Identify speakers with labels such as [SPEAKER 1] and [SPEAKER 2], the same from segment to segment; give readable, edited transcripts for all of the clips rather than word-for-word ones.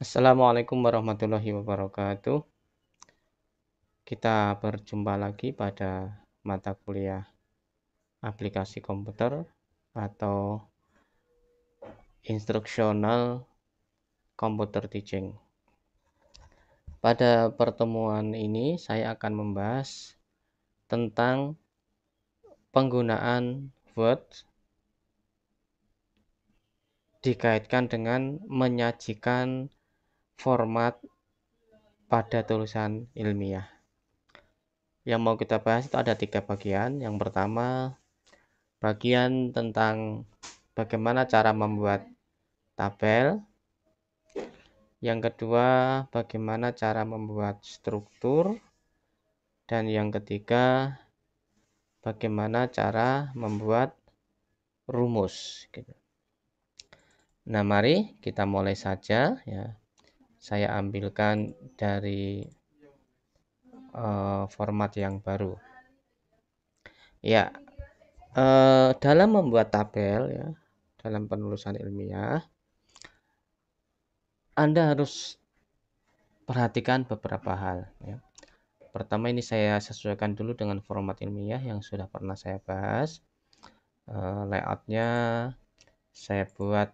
[SPEAKER 1] Assalamualaikum warahmatullahi wabarakatuh. Kita berjumpa lagi pada mata kuliah aplikasi komputer atau instructional computer teaching. Pada pertemuan ini saya akan membahas tentang penggunaan Word dikaitkan dengan menyajikan format pada tulisan ilmiah. Yang mau kita bahas itu ada 3 bagian. Yang pertama, bagian tentang bagaimana cara membuat tabel. Yang kedua, bagaimana cara membuat struktur. Dan yang ketiga, bagaimana cara membuat rumus. Nah, mari kita mulai saja ya. Saya ambilkan dari format yang baru. Ya, dalam membuat tabel ya, dalam penulisan ilmiah, Anda harus perhatikan beberapa hal ya. Pertama, ini saya sesuaikan dulu dengan format ilmiah yang sudah pernah saya bahas. Layoutnya saya buat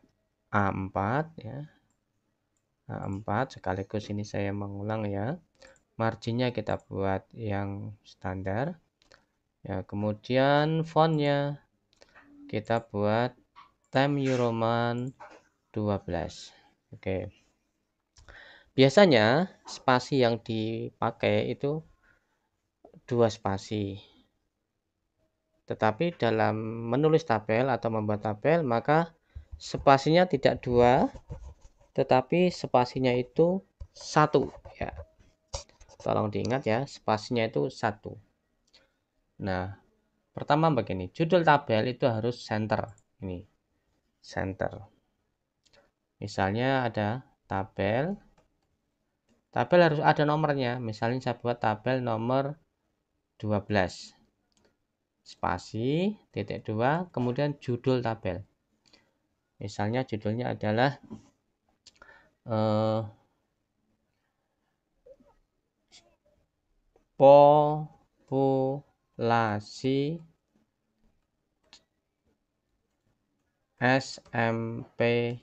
[SPEAKER 1] A4 ya. A4 sekaligus ini saya mengulang ya. Marginnya kita buat yang standar. Ya, kemudian fontnya kita buat Times New Roman 12. Oke. Biasanya spasi yang dipakai itu 2 spasi. Tetapi dalam menulis tabel atau membuat tabel, maka spasinya tidak 2, tetapi spasinya itu 1 ya. Tolong diingat ya, spasinya itu 1. Nah, pertama begini, judul tabel itu harus center. Ini, center. Misalnya ada tabel. Tabel harus ada nomornya. Misalnya saya buat tabel nomor 12. Spasi, titik 2, kemudian judul tabel. Misalnya judulnya adalah populasi SMPIT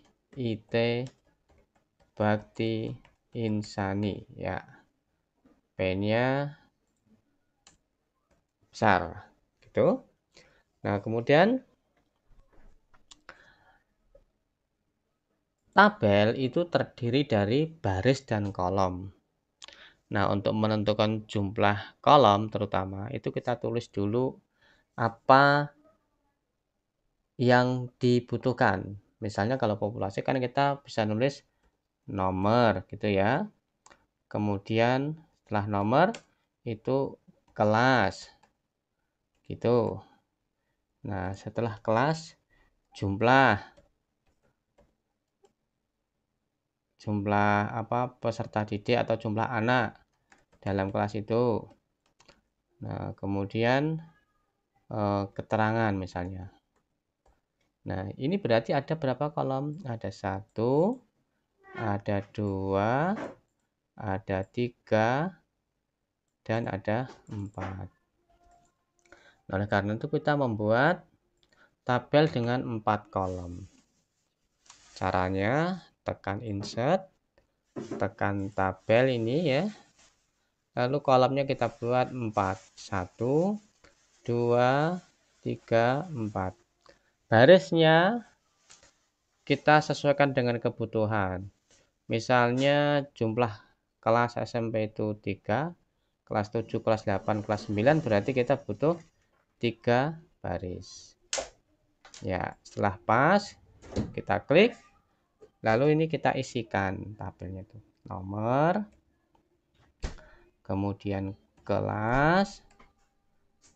[SPEAKER 1] Bakti Insani ya. P-nya besar gitu. Nah, kemudian tabel itu terdiri dari baris dan kolom. Nah, untuk menentukan jumlah kolom terutama itu kita tulis dulu apa yang dibutuhkan. Misalnya kalau populasi kan kita bisa nulis nomor gitu ya. Kemudian setelah nomor itu kelas gitu. Nah, setelah kelas jumlah apa peserta didik atau jumlah anak dalam kelas itu. Nah, kemudian keterangan misalnya. Nah, ini berarti ada berapa kolom? Ada 1, ada 2, ada 3, dan ada 4. Nah, oleh karena itu kita membuat tabel dengan 4 kolom. Caranya tekan insert, tekan tabel ini ya. Lalu kolomnya kita buat 4. 1, 2, 3, 4. Barisnya kita sesuaikan dengan kebutuhan. Misalnya jumlah kelas SMP itu 3, kelas 7, kelas 8, kelas 9 berarti kita butuh 3 baris. Ya, setelah pas kita klik, lalu ini kita isikan tabelnya itu. Nomor, kemudian kelas,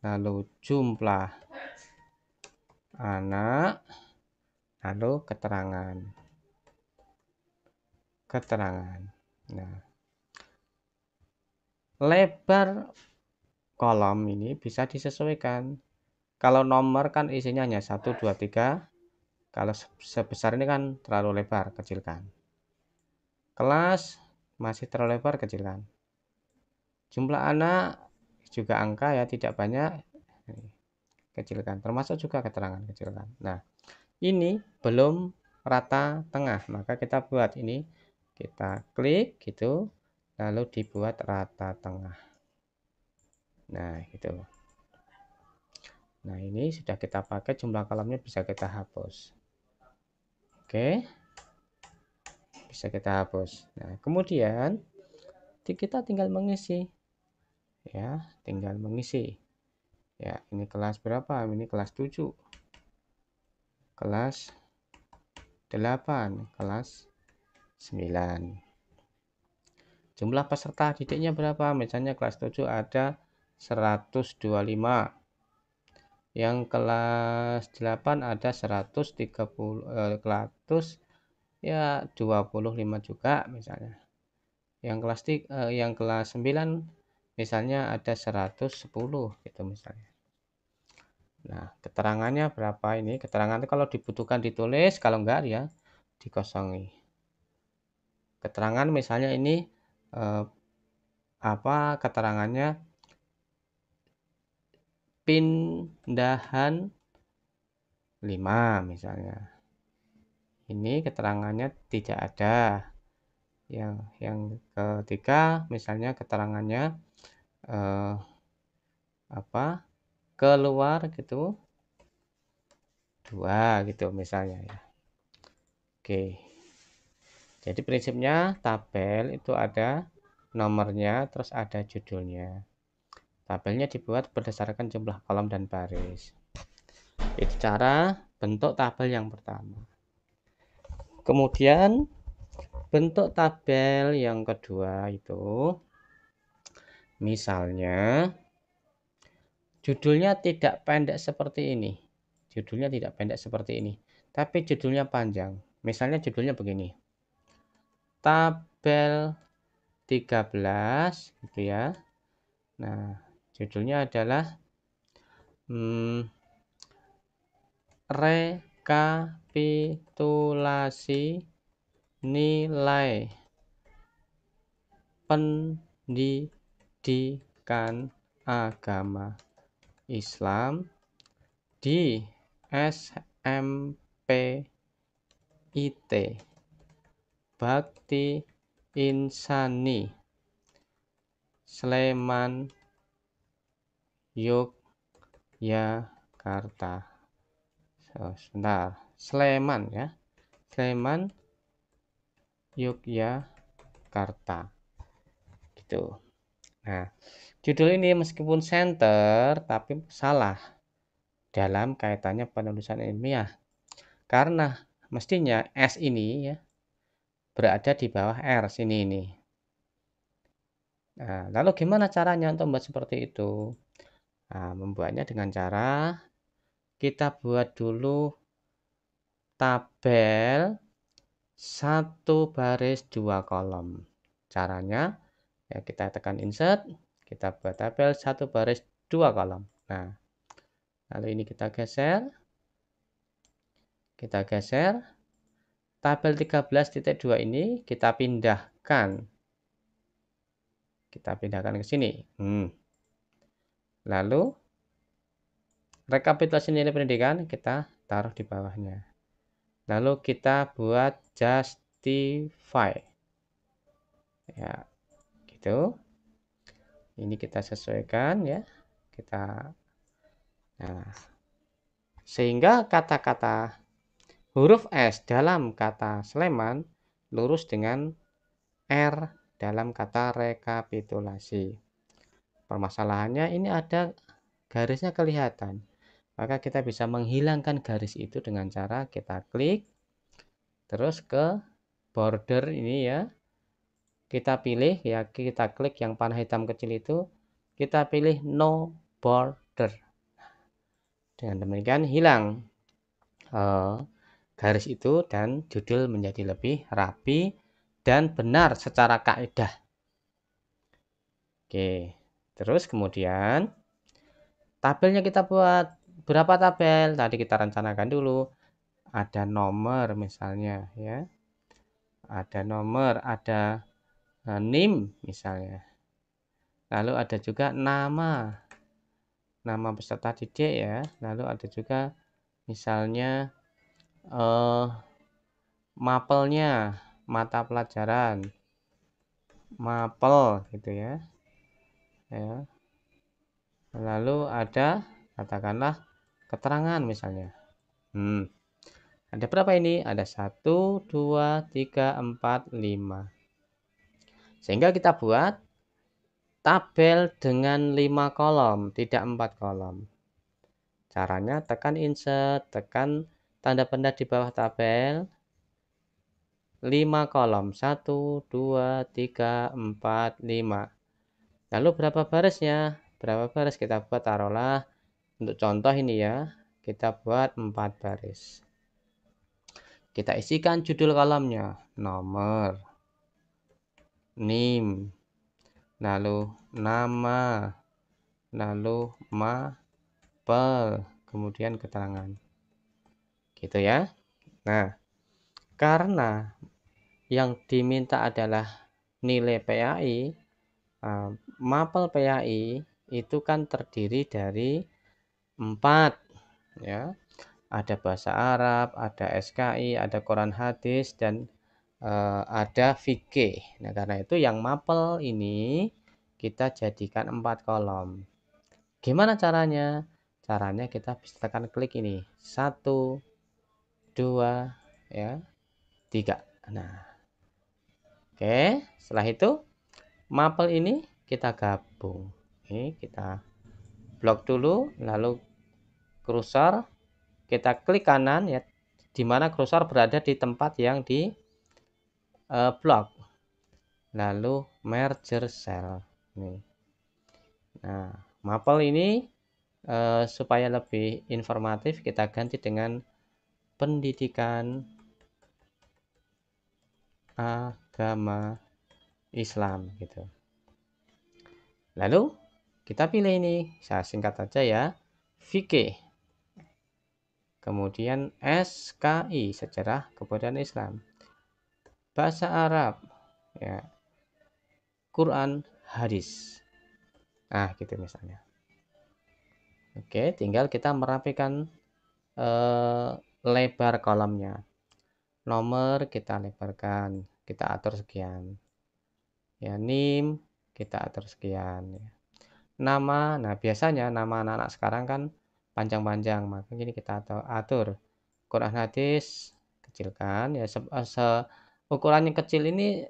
[SPEAKER 1] lalu jumlah anak, lalu keterangan. Nah, lebar kolom ini bisa disesuaikan. Kalau nomor kan isinya hanya 1, 2, 3. Kalau sebesar ini kan terlalu lebar, kecilkan. kelas masih terlalu lebar, kecilkan. Jumlah anak juga angka ya, tidak banyak, kecilkan. Termasuk juga keterangan, kecilkan. Nah, ini belum rata tengah, maka kita buat ini, kita klik gitu, lalu dibuat rata tengah. Nah, gitu. Nah, ini sudah kita pakai, jumlah kolomnya bisa kita hapus. Oke, bisa kita hapus. Nah, kemudian kita tinggal mengisi, ya, tinggal mengisi. Ya, ini kelas berapa? Ini kelas 7, kelas 8, kelas 9. Jumlah peserta didiknya berapa? Misalnya kelas 7 ada 125. Yang kelas 8 ada 130, kelas ya 25 juga misalnya. Yang kelas 9 misalnya ada 110 gitu misalnya. Nah, keterangannya berapa ini? Keterangan itu kalau dibutuhkan ditulis, kalau enggak ya dikosongi. Keterangan misalnya ini keterangannya pindahan 5 misalnya. Ini keterangannya tidak ada. Yang ketiga misalnya keterangannya keluar gitu 2 gitu misalnya ya. Oke. Jadi prinsipnya tabel itu ada nomornya, terus ada judulnya. Tabelnya dibuat berdasarkan jumlah kolom dan baris. Itu cara bentuk tabel yang pertama. Kemudian bentuk tabel yang kedua itu misalnya judulnya tidak pendek seperti ini. Judulnya tidak pendek seperti ini, tapi judulnya panjang. Misalnya judulnya begini. Tabel 13 gitu ya. Nah, judulnya adalah rekapitulasi nilai pendidikan agama Islam di SMP IT Bakti Insani Sleman Yogyakarta. Sebentar, Sleman ya, Sleman Yogyakarta gitu. Nah, judul ini meskipun center tapi salah dalam kaitannya penulisan ilmiah, karena mestinya S ini ya berada di bawah R sini ini. Nah, lalu gimana caranya untuk membuat seperti itu? Nah, membuatnya dengan cara kita buat dulu tabel 1 baris 2 kolom. Caranya ya kita tekan insert, kita buat tabel 1 baris 2 kolom. Nah, lalu ini kita geser. Kita geser. Tabel 13.2 ini kita pindahkan. Kita pindahkan ke sini. Lalu rekapitulasi nilai pendidikan kita taruh di bawahnya. Lalu kita buat justify. Ya, gitu. Ini kita sesuaikan ya. Sehingga kata-kata huruf S dalam kata Sleman lurus dengan R dalam kata rekapitulasi. Permasalahannya ini ada garisnya kelihatan. Maka kita bisa menghilangkan garis itu dengan cara kita klik terus ke border ini ya. Kita pilih ya, kita klik yang panah hitam kecil itu, kita pilih no border. Dengan demikian hilang garis itu dan judul menjadi lebih rapi dan benar secara kaidah. Oke, terus kemudian tabelnya kita buat berapa tabel? Tadi kita rencanakan dulu. Ada nomor misalnya ya. ada nomor, ada NIM misalnya. Lalu ada juga nama peserta didik ya. Lalu ada juga misalnya mapelnya, mata pelajaran, mapel gitu ya. Lalu ada katakanlah keterangan misalnya. Ada berapa ini? Ada 1, 2, 3, 4, 5. Sehingga kita buat tabel dengan 5 kolom, tidak 4 kolom. Caranya tekan insert, tekan tanda pendat di bawah tabel, 5 kolom, 1, 2, 3, 4, 5. Lalu berapa barisnya? Berapa baris kita buat? Taruhlah untuk contoh ini ya, kita buat 4 baris. Kita isikan judul kolomnya, nomor, NIM, lalu nama, lalu mapel, kemudian keterangan. Gitu ya. Nah, karena yang diminta adalah nilai PAI, mapel PAI itu kan terdiri dari 4 ya. Ada bahasa Arab, ada SKI, ada Quran hadis, dan ada fikih. Nah, karena itu yang mapel ini kita jadikan 4 kolom. Gimana caranya? Caranya kita bisa tekan klik ini. 1, 2, ya, 3. Nah, oke. Setelah itu mapel ini kita gabung. Ini kita blok dulu, lalu kursor kita klik kanan ya, di mana kursor berada di tempat yang di blok. Lalu merger cell. Nih. Nah, mapel ini supaya lebih informatif kita ganti dengan pendidikan agama Islam gitu. Lalu kita pilih ini, saya singkat saja ya, fikih. Kemudian SKI, sejarah kebudayaan Islam. Bahasa Arab, ya, Quran hadis. Nah, gitu misalnya. Oke, tinggal kita merapikan lebar kolomnya. Nomor kita lebarkan, kita atur sekian. Ya, NIM kita atur sekian. Ya. Nama, nah biasanya nama anak-anak sekarang kan panjang-panjang, maka ini kita atur. Quran hadis kecilkan ya, ukuran yang kecil ini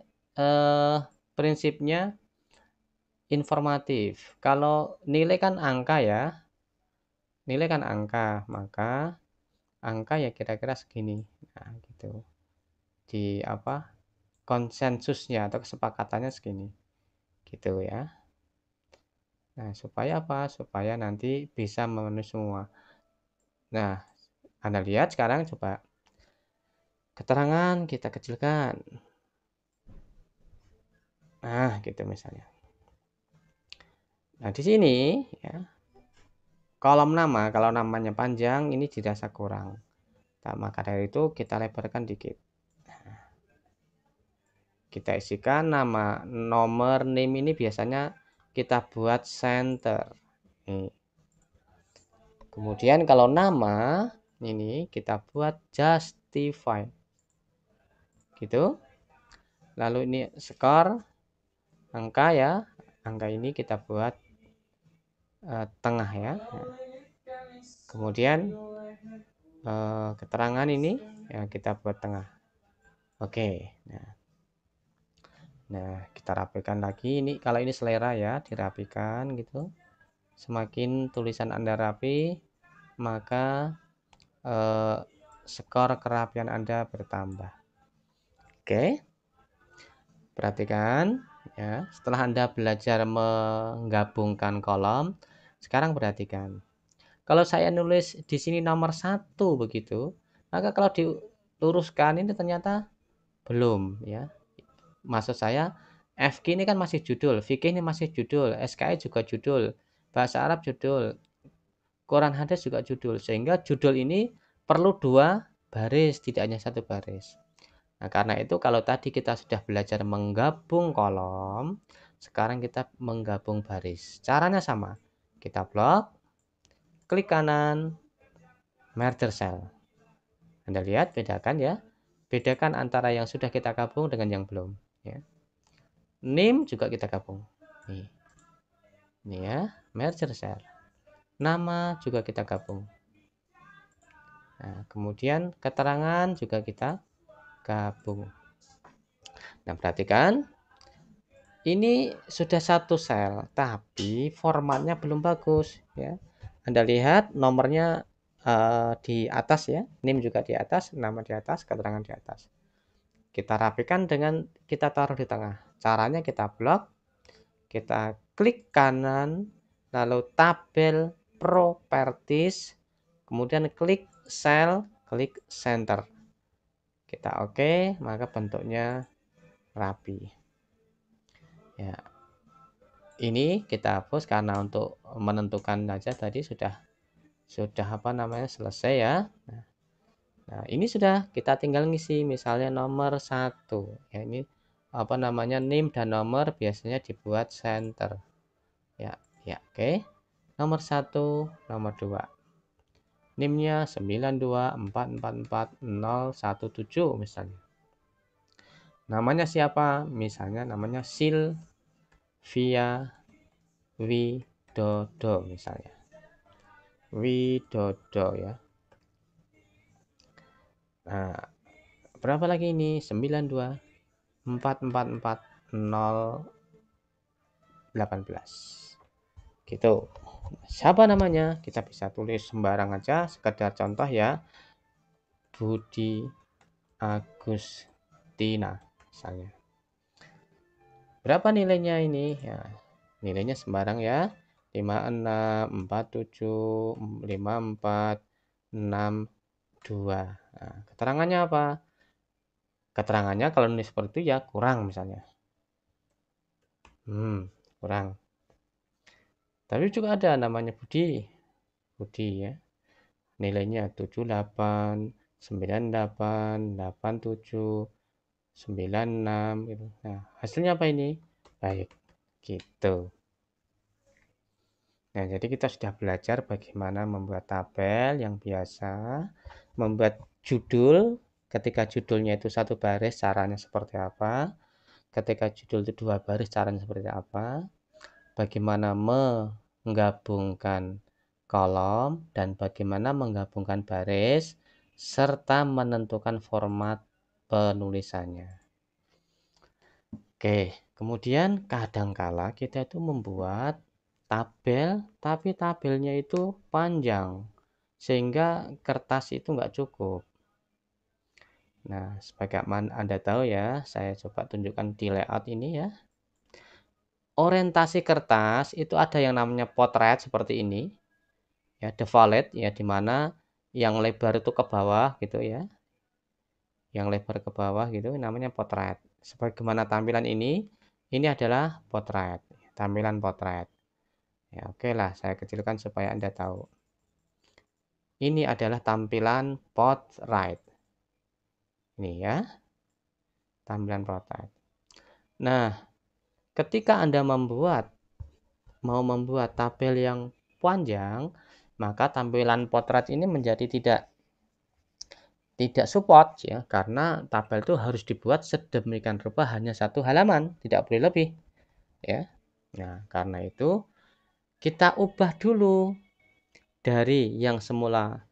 [SPEAKER 1] prinsipnya informatif. Kalau nilai kan angka ya, nilai kan angka, maka angka ya kira-kira segini. Nah, gitu. Di apa? Konsensusnya atau kesepakatannya segini. Gitu ya. Nah, supaya apa? Supaya nanti bisa memenuhi semua. Nah, Anda lihat sekarang coba keterangan kita kecilkan. Nah, gitu misalnya. Nah, di sini ya, kolom nama, kalau namanya panjang ini dirasa kurang. Nah, maka dari itu kita lebarkan dikit. Nah, kita isikan nama, nomor, NIM ini biasanya kita buat center. Nih. Kemudian kalau nama ini kita buat justify. Gitu. Lalu ini skor angka ya. Angka ini kita buat tengah ya. Kemudian keterangan ini ya kita buat tengah. Oke. Nah, kita rapikan lagi. Ini kalau ini selera ya, dirapikan gitu. Semakin tulisan Anda rapi, maka skor kerapian Anda bertambah. Oke. Perhatikan ya, setelah Anda belajar menggabungkan kolom, sekarang perhatikan. Kalau saya nulis di sini nomor 1 begitu, maka kalau diluruskan ini ternyata belum ya. Maksud saya FQ ini kan masih judul, fikih ini masih judul, SKI juga judul, bahasa Arab judul, Quran hadis juga judul, sehingga judul ini perlu 2 baris, tidak hanya 1 baris. Nah, karena itu kalau tadi kita sudah belajar menggabung kolom, sekarang kita menggabung baris. Caranya sama. Kita blok, klik kanan, merger cell. Anda lihat, bedakan ya. Bedakan antara yang sudah kita gabung dengan yang belum. Ya. Name juga kita gabung. Nih. Ini ya, merger cell. Nama juga kita gabung. Nah, kemudian keterangan juga kita gabung. Nah, perhatikan. Ini sudah satu sel, tapi formatnya belum bagus ya. Anda lihat nomornya di atas ya, name juga di atas, nama di atas, keterangan di atas. Kita rapikan dengan kita taruh di tengah. Caranya kita blok, kita klik kanan, lalu tabel properties, kemudian klik cell, klik center. Kita oke, maka bentuknya rapi. Ya. Ini kita hapus karena untuk menentukan aja tadi sudah apa namanya selesai ya. Nah, ini sudah kita tinggal ngisi misalnya nomor 1 ya, ini apa namanya name dan nomor biasanya dibuat center ya. Ya, oke. Nomor 1, nomor 2, NIM-nya 924441017 misalnya. Namanya siapa? Misalnya namanya Silvia Widodo misalnya. Widodo ya. Nah, berapa lagi ini? 924444018. Gitu. Siapa namanya? Kita bisa tulis sembarang aja, sekedar contoh ya. Budi Agustina misalnya. Berapa nilainya ini? Ya, nilainya sembarang ya. 56, 47, 54, 62. Nah, keterangannya apa? Keterangannya kalau nulis seperti itu ya kurang misalnya. Kurang. Tapi juga ada namanya Budi. Budi ya. Nilainya 78, 98, 87, 96 gitu. Nah, hasilnya apa ini? Baik. Gitu. Nah, jadi kita sudah belajar bagaimana membuat tabel yang biasa, membuat judul, ketika judulnya itu satu baris caranya seperti apa, ketika judul itu dua baris caranya seperti apa, bagaimana menggabungkan kolom, dan bagaimana menggabungkan baris, serta menentukan format penulisannya. Oke, kemudian kadangkala kita itu membuat tabel, tapi tabelnya itu panjang, sehingga kertas itu nggak cukup. Nah, sebagaimana Anda tahu ya, saya coba tunjukkan di layout ini ya. Orientasi kertas itu ada yang namanya potret seperti ini, ya, default ya, dimana yang lebar itu ke bawah gitu ya, yang lebar ke bawah gitu, namanya potret. Sebagaimana tampilan ini adalah potret, tampilan potret. Ya, oke lah, saya kecilkan supaya Anda tahu. Ini adalah tampilan potret. Ini ya, tampilan potret. Nah, ketika Anda mau membuat tabel yang panjang, maka tampilan potret ini menjadi tidak support ya, karena tabel itu harus dibuat sedemikian rupa hanya satu halaman, tidak boleh lebih ya. Nah, karena itu kita ubah dulu dari yang semula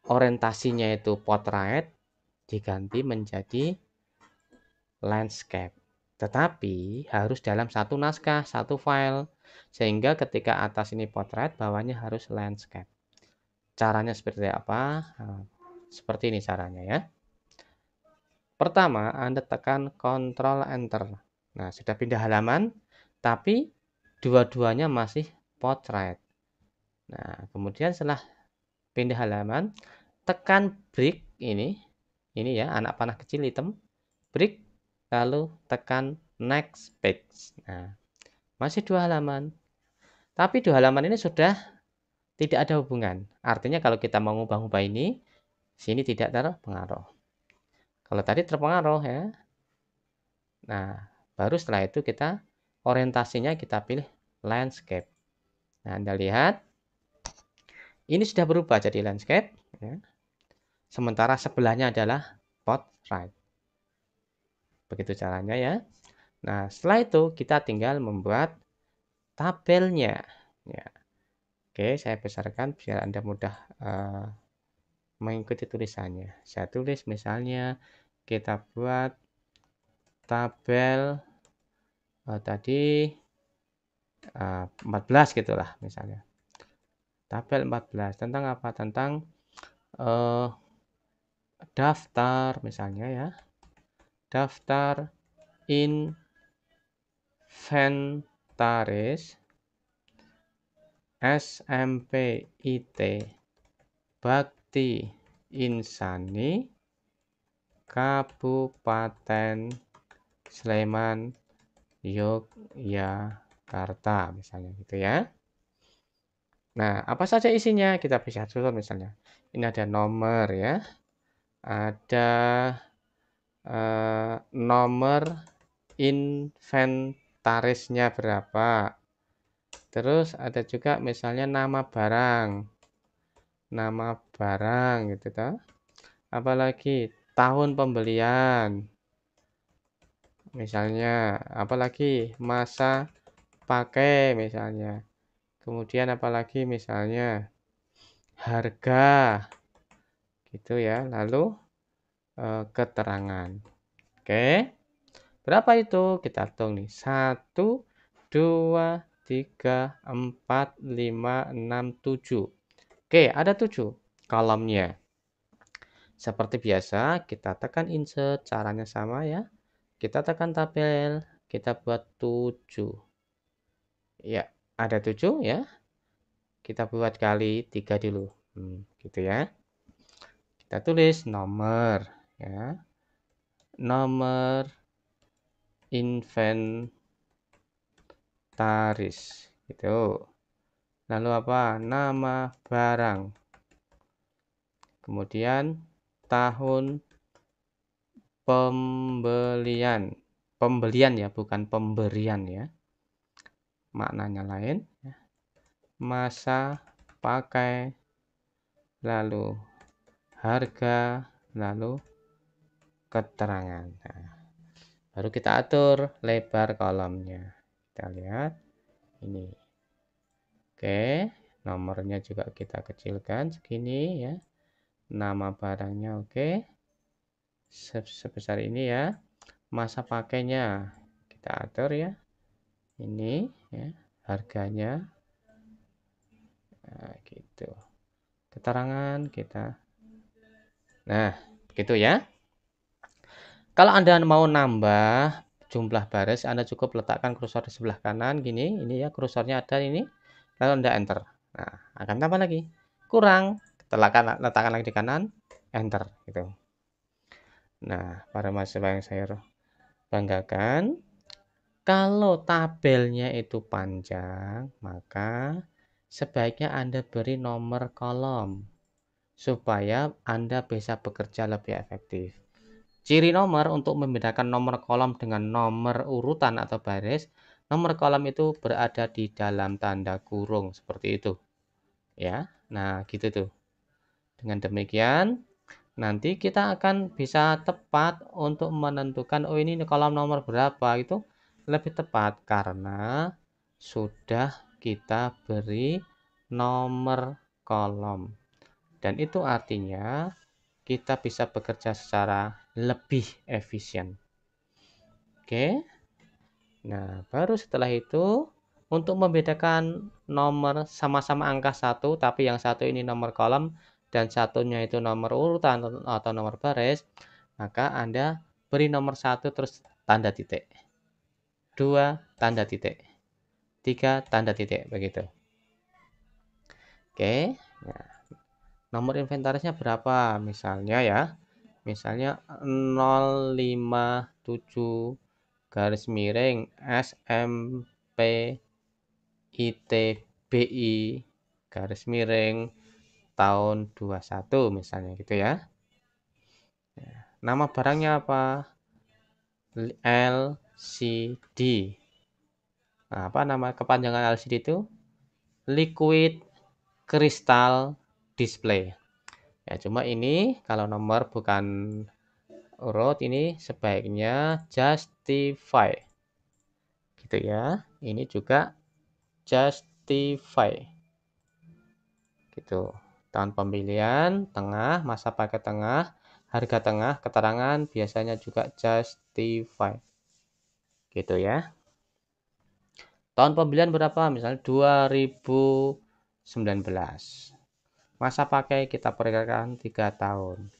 [SPEAKER 1] orientasinya itu potret diganti menjadi landscape. Tetapi harus dalam satu naskah, satu file. Sehingga ketika atas ini potret, bawahnya harus landscape. Caranya seperti apa? Nah, seperti ini caranya ya. Pertama, Anda tekan Ctrl Enter. Nah, sudah pindah halaman, tapi dua-duanya masih potret. Nah, kemudian setelah pindah halaman, tekan break ini ya, anak panah kecil hitam, break, lalu tekan next page. Nah, masih dua halaman. Tapi dua halaman ini sudah tidak ada hubungan. Artinya kalau kita mau ngubah-ubah ini, sini tidak terpengaruh. Kalau tadi terpengaruh ya. Nah, baru setelah itu kita orientasinya kita pilih landscape. Nah, Anda lihat ini sudah berubah jadi landscape ya. Sementara sebelahnya adalah portrait. Begitu caranya ya. Nah, setelah itu kita tinggal membuat tabelnya ya. Oke, saya besarkan biar Anda mudah mengikuti tulisannya. Saya tulis misalnya kita buat tabel tadi 14 gitulah misalnya. Tabel 14 tentang apa? Tentang daftar misalnya ya. Daftar inventaris SMP IT Bakti Insani Kabupaten Sleman Yogyakarta misalnya gitu ya. Nah, apa saja isinya? Kita bisa tulis misalnya. Ini ada nomor ya. Ada nomor inventarisnya berapa. Terus ada juga misalnya nama barang. Nama barang gitu toh. Apalagi tahun pembelian. Misalnya, apalagi masa pakai misalnya. Kemudian apalagi misalnya harga gitu ya. Lalu keterangan. Oke. Berapa itu? Kita hitung nih. 1 2 3 4 5 6 7. Oke, ada 7 kolomnya. Seperti biasa, kita tekan insert, caranya sama ya. Kita tekan tabel, kita buat 7. Ya, ada 7 ya. Kita buat kali 3 dulu. Gitu ya. Kita tulis nomor ya. Nomor inventaris gitu. Lalu apa? Nama barang. Kemudian tahun pembelian. Pembelian ya, bukan pemberian ya. Maknanya lain ya. Masa pakai, lalu harga, lalu keterangan. Nah, baru kita atur lebar kolomnya. Kita lihat ini. Oke, nomornya juga kita kecilkan segini ya. Nama barangnya oke. Sebesar ini ya. Masa pakainya kita atur ya. Ini ya, harganya. Nah, gitu. Keterangan kita. Nah, begitu ya. Kalau Anda mau nambah jumlah baris, Anda cukup letakkan kursor di sebelah kanan gini, ini ya kursornya ada ini, lalu Anda enter. Nah, akan tambah lagi. Kurang, letakkan lagi di kanan, enter gitu. Nah, para mahasiswa yang saya banggakan, kalau tabelnya itu panjang, maka sebaiknya Anda beri nomor kolom supaya Anda bisa bekerja lebih efektif. Ciri nomor untuk membedakan nomor kolom dengan nomor urutan atau baris, nomor kolom itu berada di dalam tanda kurung seperti itu. Ya. Nah, gitu tuh. Dengan demikian, nanti kita akan bisa tepat untuk menentukan oh ini kolom nomor berapa itu lebih tepat karena sudah kita beri nomor kolom. Dan itu artinya kita bisa bekerja secara lebih efisien. Oke. Nah, baru setelah itu untuk membedakan nomor sama-sama angka 1 tapi yang satu ini nomor kolom dan satunya itu nomor urutan atau nomor baris, maka Anda beri nomor 1 terus tanda titik. 2 tanda titik. 3 tanda titik begitu. Oke. Nah, nomor inventarisnya berapa? Misalnya ya. Misalnya 057 garis miring SMP ITBI garis miring tahun 21 misalnya gitu ya. Nama barangnya apa? LCD. Nah, apa nama kepanjangan LCD itu? Liquid Crystal Display. Ya, cuma ini kalau nomor bukan urut, ini sebaiknya justify. Gitu ya. Ini juga justify. Gitu. Tahun pembelian tengah, masa pakai tengah, harga tengah, keterangan biasanya juga justify. Gitu ya. Tahun pembelian berapa? Misalnya 2019. Masa pakai kita perkirakan 3 tahun.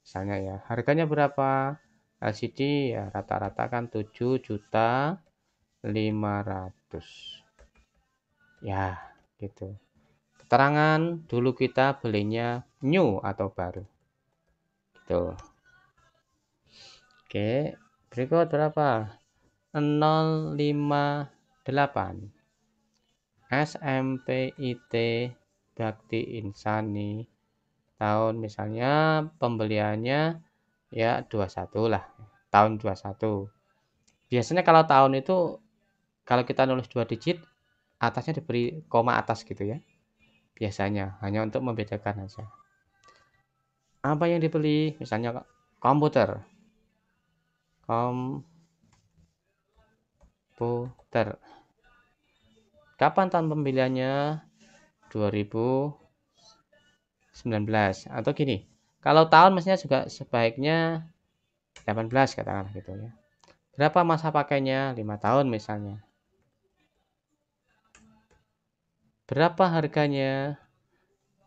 [SPEAKER 1] Misalnya ya, harganya berapa? LCD ya rata-rata kan 7.500.000. Ya, gitu. Keterangan dulu kita belinya new atau baru. Gitu. Oke, berikut berapa? 058. SMPIT Bakti Insani. Tahun misalnya pembeliannya ya 21 lah. Tahun 21. Biasanya kalau tahun itu kalau kita nulis 2 digit atasnya diberi koma atas gitu ya. Biasanya hanya untuk membedakan aja. Apa yang dibeli? Misalnya komputer. Komputer. Kapan tahun pembeliannya? 2019. Atau gini, kalau tahun mestinya juga sebaiknya 18 katakanlah gitu ya. Berapa masa pakainya? 5 tahun misalnya. Berapa harganya?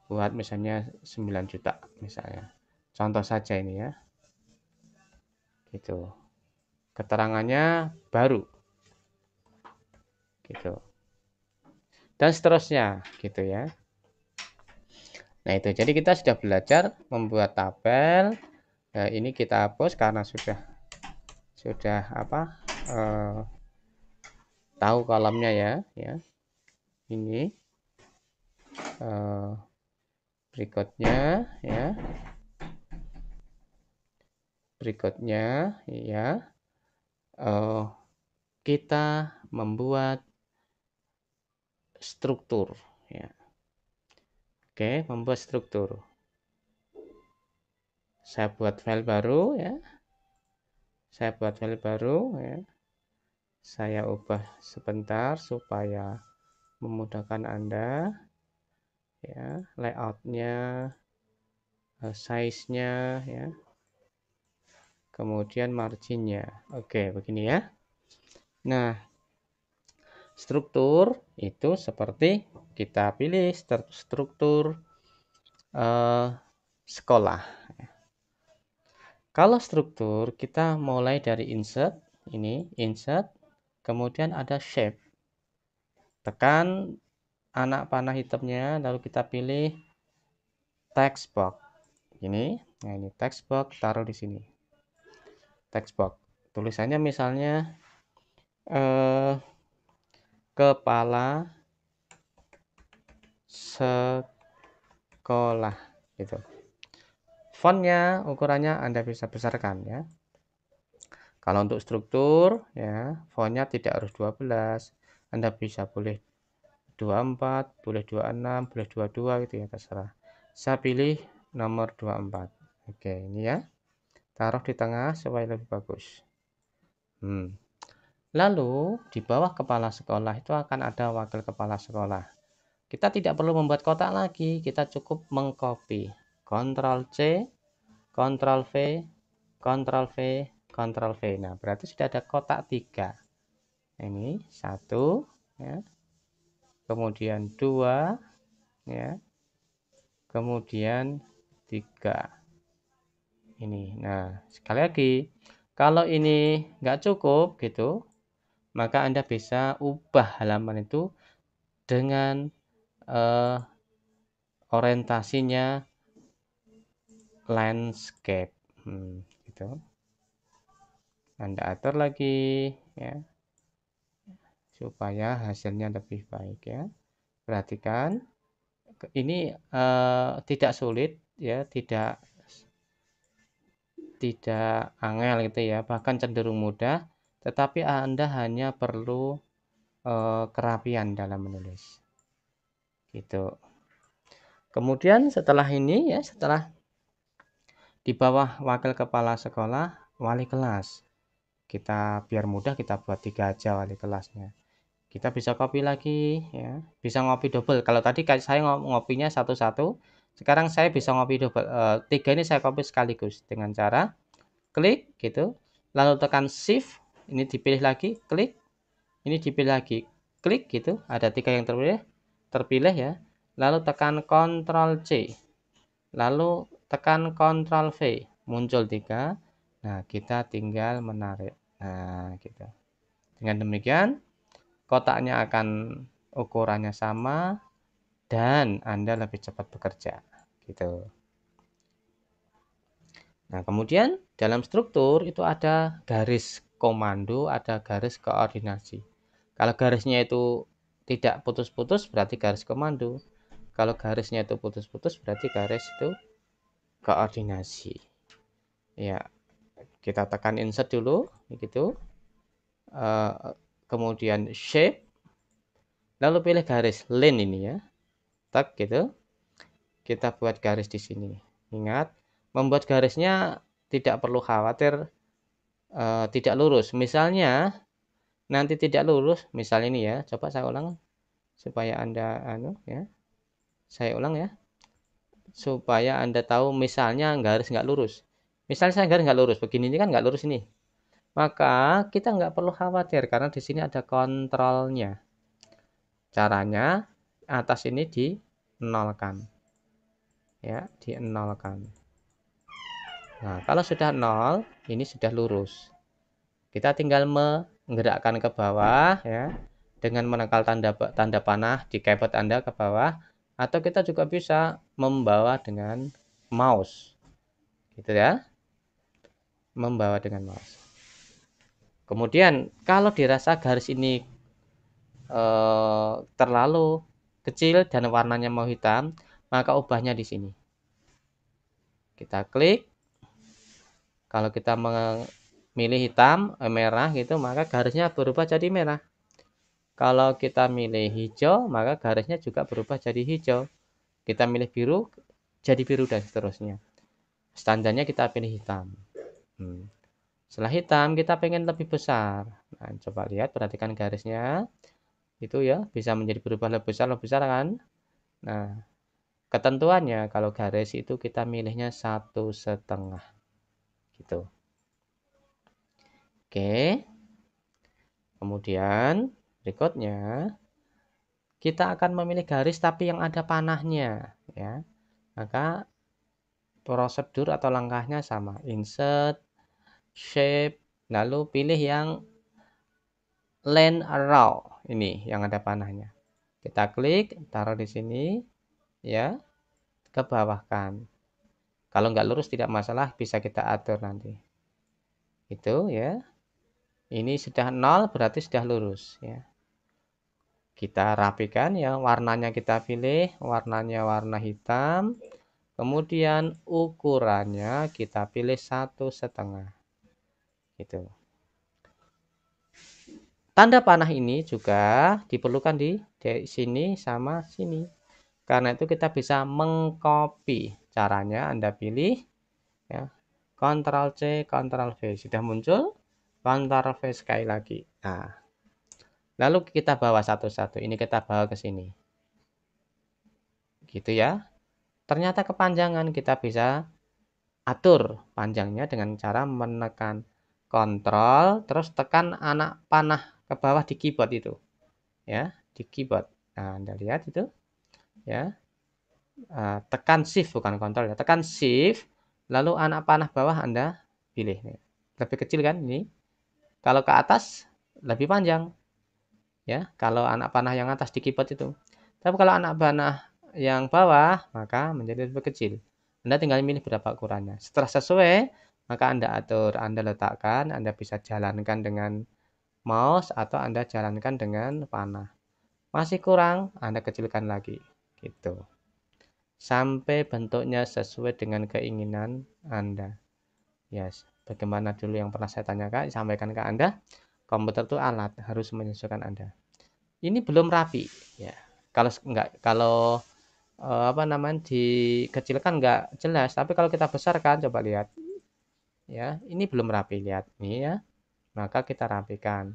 [SPEAKER 1] Buat misalnya 9 juta misalnya. Contoh saja ini ya. Gitu. Keterangannya baru. Gitu. Dan seterusnya gitu ya. Nah, itu. Jadi kita sudah belajar membuat tabel. Nah, ini kita hapus karena sudah apa? Tahu kolomnya ya. Ini berikutnya ya. Berikutnya ya. Kita membuat struktur ya. Oke, membuat struktur. Saya buat file baru ya. Saya buat file baru ya. Saya ubah sebentar supaya memudahkan Anda ya, layoutnya, size-nya ya, kemudian marginnya. Oke, begini ya. Nah, struktur itu seperti kita pilih struktur sekolah. Kalau struktur kita mulai dari insert, ini insert, kemudian ada shape. Tekan anak panah hitamnya, lalu kita pilih text box. Ini, nah ini text box, taruh di sini. Text box. Tulisannya misalnya kepala sekolah gitu. Fontnya, ukurannya Anda bisa besarkan ya. Kalau untuk struktur ya, fontnya tidak harus 12. Anda bisa boleh 24, boleh 26, boleh 22 gitu ya, terserah. Saya pilih nomor 24. Oke, ini ya. Taruh di tengah supaya lebih bagus. Lalu di bawah kepala sekolah itu akan ada wakil kepala sekolah. Kita tidak perlu membuat kotak lagi, kita cukup mengcopy. Ctrl C, Ctrl V, Ctrl V, Ctrl V. Nah, berarti sudah ada kotak 3. Ini 1 ya. Kemudian 2 ya. Kemudian 3. Ini. Nah, sekali lagi, kalau ini nggak cukup gitu, maka Anda bisa ubah halaman itu dengan orientasinya landscape. Gitu. Anda atur lagi ya, supaya hasilnya lebih baik ya. Perhatikan, ini tidak sulit ya, tidak tidak angel gitu ya, bahkan cenderung mudah, tetapi Anda hanya perlu kerapian dalam menulis. Gitu. Kemudian setelah ini ya, setelah di bawah wakil kepala sekolah, wali kelas. Kita biar mudah kita buat 3 aja wali kelasnya. Kita bisa copy lagi ya, bisa ngopi double. Kalau tadi saya ngopinya satu-satu, sekarang saya bisa ngopi double. 3 ini saya copy sekaligus dengan cara klik gitu, lalu tekan shift, ini dipilih lagi, klik, ini dipilih lagi, klik gitu, ada 3 yang terpilih ya. Lalu tekan Ctrl C, lalu tekan Ctrl V, muncul 3. Nah, kita tinggal menarik. Nah, gitu. Dengan demikian, kotaknya akan ukurannya sama dan Anda lebih cepat bekerja. Gitu. Nah, kemudian dalam struktur itu ada garis komando, ada garis koordinasi. Kalau garisnya itu tidak putus-putus berarti garis komando. Kalau garisnya itu putus-putus berarti garis itu koordinasi. Ya, kita tekan insert dulu gitu. Kemudian shape, lalu pilih garis line ini ya. Tak gitu. Kita buat garis di sini. Ingat, membuat garisnya tidak perlu khawatir tidak lurus. Misalnya nanti tidak lurus, misal ini ya. Coba saya ulang supaya Anda ya. Saya ulang ya. Supaya Anda tahu misalnya garis nggak lurus. Misalnya saya garis nggak lurus, begini ini kan nggak lurus ini. Maka kita nggak perlu khawatir karena di sini ada kontrolnya. Caranya atas ini dinolkan. Ya, dinolkan. Nah, kalau sudah 0, ini sudah lurus. Kita tinggal menggerakkan ke bawah ya dengan menekan tanda panah di keyboard Anda ke bawah, atau kita juga bisa membawa dengan mouse. Gitu ya. Membawa dengan mouse. Kemudian kalau dirasa garis ini terlalu kecil dan warnanya mau hitam, maka ubahnya di sini. Kita klik. Kalau kita memilih hitam, merah gitu, maka garisnya berubah jadi merah. Kalau kita milih hijau, maka garisnya juga berubah jadi hijau. Kita milih biru, jadi biru dan seterusnya. Standarnya kita pilih hitam. Setelah hitam, kita pengen lebih besar. Nah, coba lihat, perhatikan garisnya. Itu ya, bisa menjadi berubah lebih besar kan. Nah, ketentuannya kalau garis itu kita milihnya 1,5 gitu. Oke. Kemudian berikutnya kita akan memilih garis tapi yang ada panahnya ya. Maka prosedur atau langkahnya sama. Insert, shape, lalu pilih yang line around ini yang ada panahnya. Kita klik, taruh di sini ya. Ke bawahkan. Kalau nggak lurus tidak masalah, bisa kita atur nanti. Itu ya. Ini sudah 0 berarti sudah lurus ya. Kita rapikan ya, warnanya kita pilih, warnanya warna hitam. Kemudian ukurannya kita pilih 1,5. Gitu. Tanda panah ini juga diperlukan di sini sama sini. Karena itu kita bisa mengcopy. Caranya Anda pilih ya. Ctrl C, Ctrl V sudah muncul. Ctrl V sekali lagi. Nah, lalu kita bawa satu-satu. Ini kita bawa ke sini. Gitu ya. Ternyata kepanjangan kita bisa atur panjangnya dengan cara menekan Ctrl terus tekan anak panah ke bawah di keyboard itu. Ya, di keyboard. Nah, Anda lihat itu. Ya. Tekan shift bukan Ctrl ya. Tekan shift lalu anak panah bawah Anda pilih. Lebih kecil kan ini. Kalau ke atas lebih panjang. Ya, kalau anak panah yang atas di keyboard itu. Tapi kalau anak panah yang bawah maka menjadi lebih kecil. Anda tinggal milih berapa ukurannya. Setelah sesuai, maka Anda atur, Anda letakkan, Anda bisa jalankan dengan mouse atau Anda jalankan dengan panah. Masih kurang, Anda kecilkan lagi. Gitu. Sampai bentuknya sesuai dengan keinginan Anda. Yes, bagaimana dulu yang pernah saya tanyakan, sampaikan ke Anda, komputer itu alat, harus menyesuaikan Anda. Ini belum rapi, ya. Kalau apa namanya, dikecilkan nggak jelas, tapi kalau kita besarkan, coba lihat, ya, ini belum rapi, lihat, nih ya. Maka kita rapikan.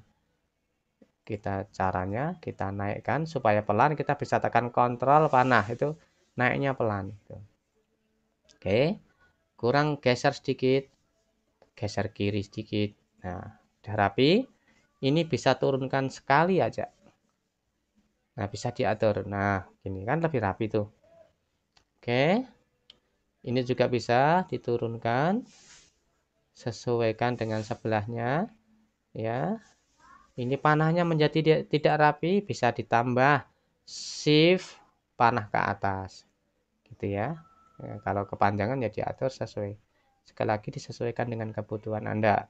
[SPEAKER 1] Caranya kita naikkan supaya pelan, kita bisa tekan kontrol panah, itu naiknya pelan. Gitu. Oke, kurang geser sedikit, geser kiri sedikit. Nah, udah rapi. Ini bisa turunkan sekali aja. Nah, bisa diatur. Nah, ini kan lebih rapi tuh. Oke. Ini juga bisa diturunkan. Sesuaikan dengan sebelahnya. Ya. Ini panahnya menjadi tidak rapi, bisa ditambah shift panah ke atas. Gitu ya. Ya, kalau kepanjangan ya diatur sesuai. Sekali lagi disesuaikan dengan kebutuhan Anda.